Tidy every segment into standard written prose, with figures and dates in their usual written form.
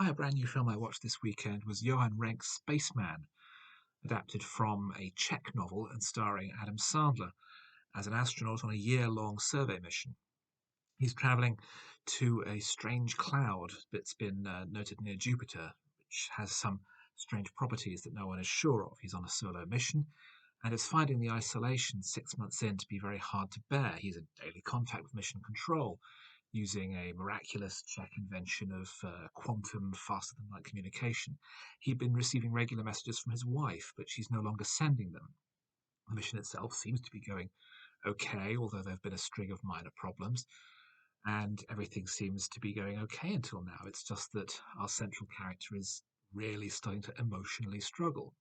Hi, a brand new film I watched this weekend was Johan Renck's Spaceman, adapted from a Czech novel and starring Adam Sandler as an astronaut on a year-long survey mission. He's traveling to a strange cloud that's been noted near Jupiter, which has some strange properties that no one is sure of. He's on a solo mission and is finding the isolation 6 months in to be very hard to bear. He's in daily contact with mission control, using a miraculous Czech invention of quantum faster than light communication. He'd been receiving regular messages from his wife, but she's no longer sending them. The mission itself seems to be going okay, although there have been a string of minor problems, and everything seems to be going okay until now. It's just that our central character is really starting to emotionally struggle.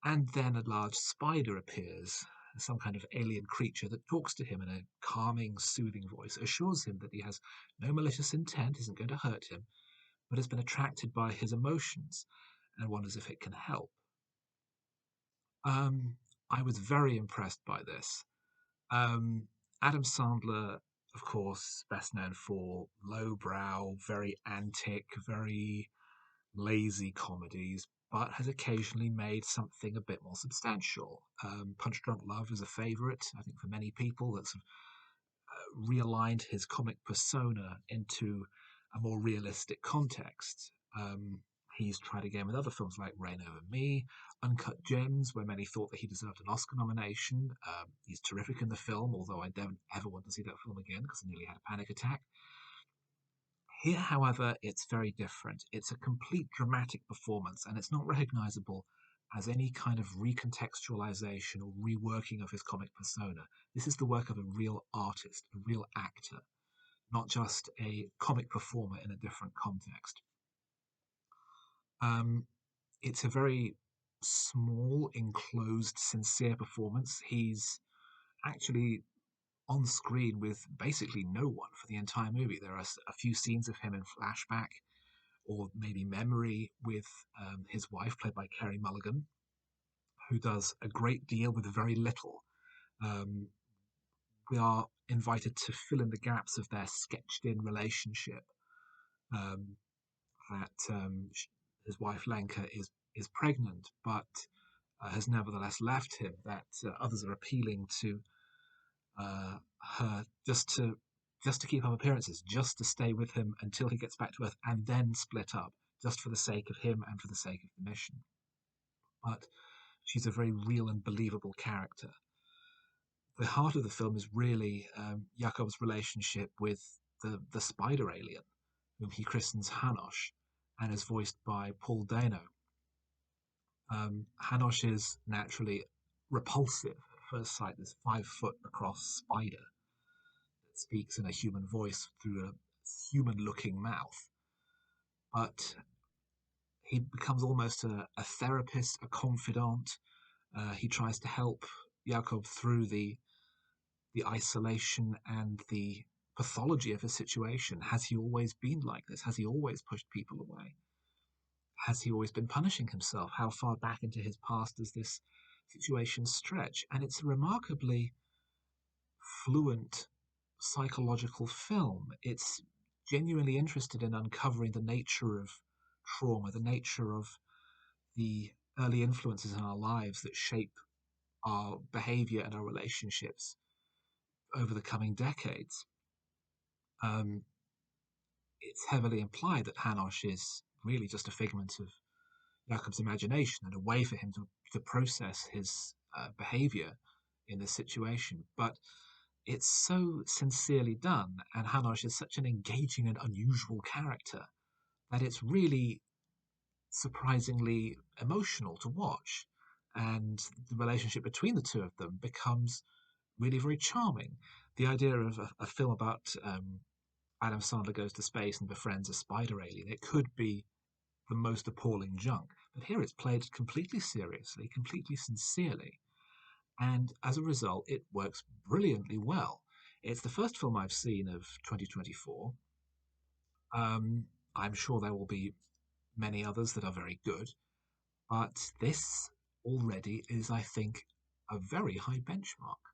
And then a large spider appears, some kind of alien creature that talks to him in a calming, soothing voice, assures him that he has no malicious intent, isn't going to hurt him, but has been attracted by his emotions and wonders if it can help. Um, I was very impressed by this. Um, Adam Sandler, of course, best known for lowbrow, very antic, very lazy comedies, but has occasionally made something a bit more substantial. Punch Drunk Love is a favourite, I think, for many people. That's realigned his comic persona into a more realistic context. He's tried again with other films like Rain Over Me, Uncut Gems, where many thought that he deserved an Oscar nomination. He's terrific in the film, although I don't ever want to see that film again because I nearly had a panic attack. Here, however, it's very different. It's a complete dramatic performance, and it's not recognizable as any kind of recontextualization or reworking of his comic persona. This is the work of a real artist, a real actor, not just a comic performer in a different context. Um, it's a very small, enclosed, sincere performance. He's actually on screen with basically no one for the entire movie. There are a few scenes of him in flashback or maybe memory with his wife, played by Carey Mulligan, who does a great deal with very little. Um, we are invited to fill in the gaps of their sketched in relationship. Um, that his wife Lenka is pregnant, but has nevertheless left him. That others are appealing to her just to keep up appearances, just to stay with him until he gets back to Earth, and then split up, just for the sake of him and for the sake of the mission. But she's a very real and believable character. The heart of the film is really Jakob's relationship with the spider alien, whom he christens Hanos, and is voiced by Paul Dano. Hanos is naturally repulsive at first sight. This 5 foot across spider that speaks in a human voice through a human looking mouth. But he becomes almost a therapist, a confidant. He tries to help Jakob through the isolation and the pathology of his situation. Has he always been like this? Has he always pushed people away? Has he always been punishing himself? How far back into his past does this situation stretch? And it's a remarkably fluent psychological film. It's genuinely interested in uncovering the nature of trauma, the nature of the early influences in our lives that shape our behavior and our relationships over the coming decades. Um, it's heavily implied that Hanos is really just a figment of Jakob's imagination and a way for him to process his behavior in this situation. But it's so sincerely done, and Hanos is such an engaging and unusual character that it's really surprisingly emotional to watch. And the relationship between the two of them becomes really very charming. The idea of a film about Adam Sandler goes to space and befriends a spider alien, it could be the most appalling junk. But here it's played completely seriously, completely sincerely. And as a result, it works brilliantly well. It's the first film I've seen of 2024. I'm sure there will be many others that are very good, but this already is, I think, a very high benchmark.